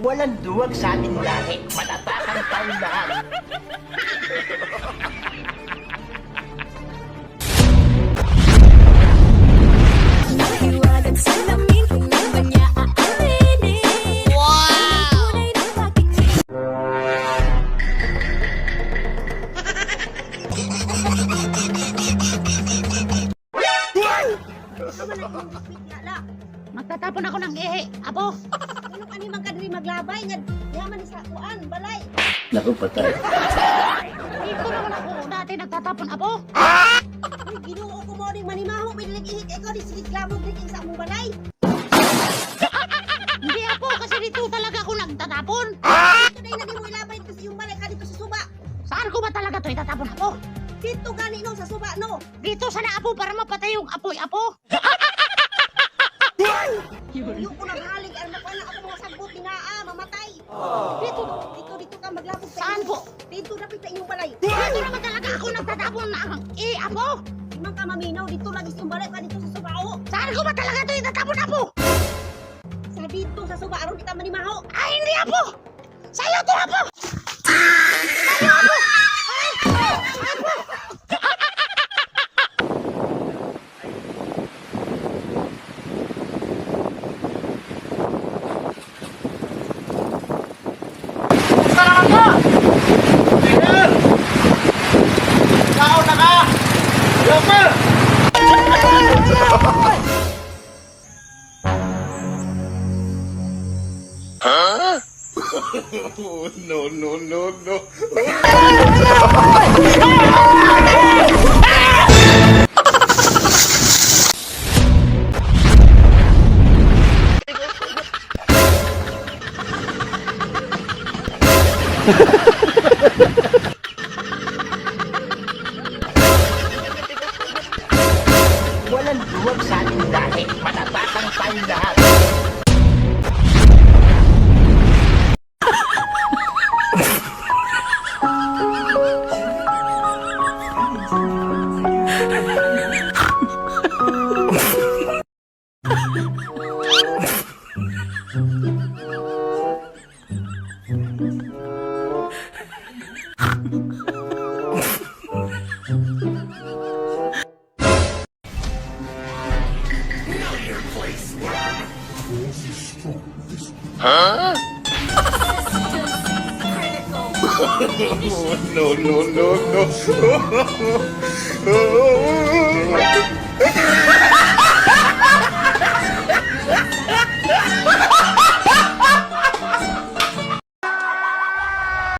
Walang duwag sa ating lahi, malatakan tayo lahat. Naiwagan sa lamin, hindi ba niya aaminin? Wow! Tunay na pakinig. Magtatapon ako ng ihi, apo. Ano ka ni magkadri maglabay nga yaman sa kuan balay. Naku, patay. Dito naman ako dati nagtatapon, apo. Uy, Ginoo ko mo ning manimaho binig ihik ikaw di sige klamo diri sa among balay. Hindi, apo, kasi dito talaga ako nagtatapon. Today na di mo ilabay dito sa iyong balay ka dito sa suba. Saan ko ba talaga to itatapon, apo? Dito gani no sa suba no. Dito sana, apo, para mapatay yung apoy, apo. Yung ko naghalig ang napala ako mga sagbot dinaa mamatay. Dito ka maglabog sa Saan po? Dito na pita inyong balay. Dito naman talaga ako nagtatapon ng ihi, apo. Imang ka maminaw dito lagi sa iyong balay ka dito sa suba o. Saan ko ba talaga to itatapon, apo? Sa dito sa suba aron kita manimaho. Ay, hindi, apo. Sa'yo to, apo. Sa'yo, apo. Ay, apo. No, no, no, no. Walang duwag sa ating lahi, malatakan tayo lahat. No, no, no, no.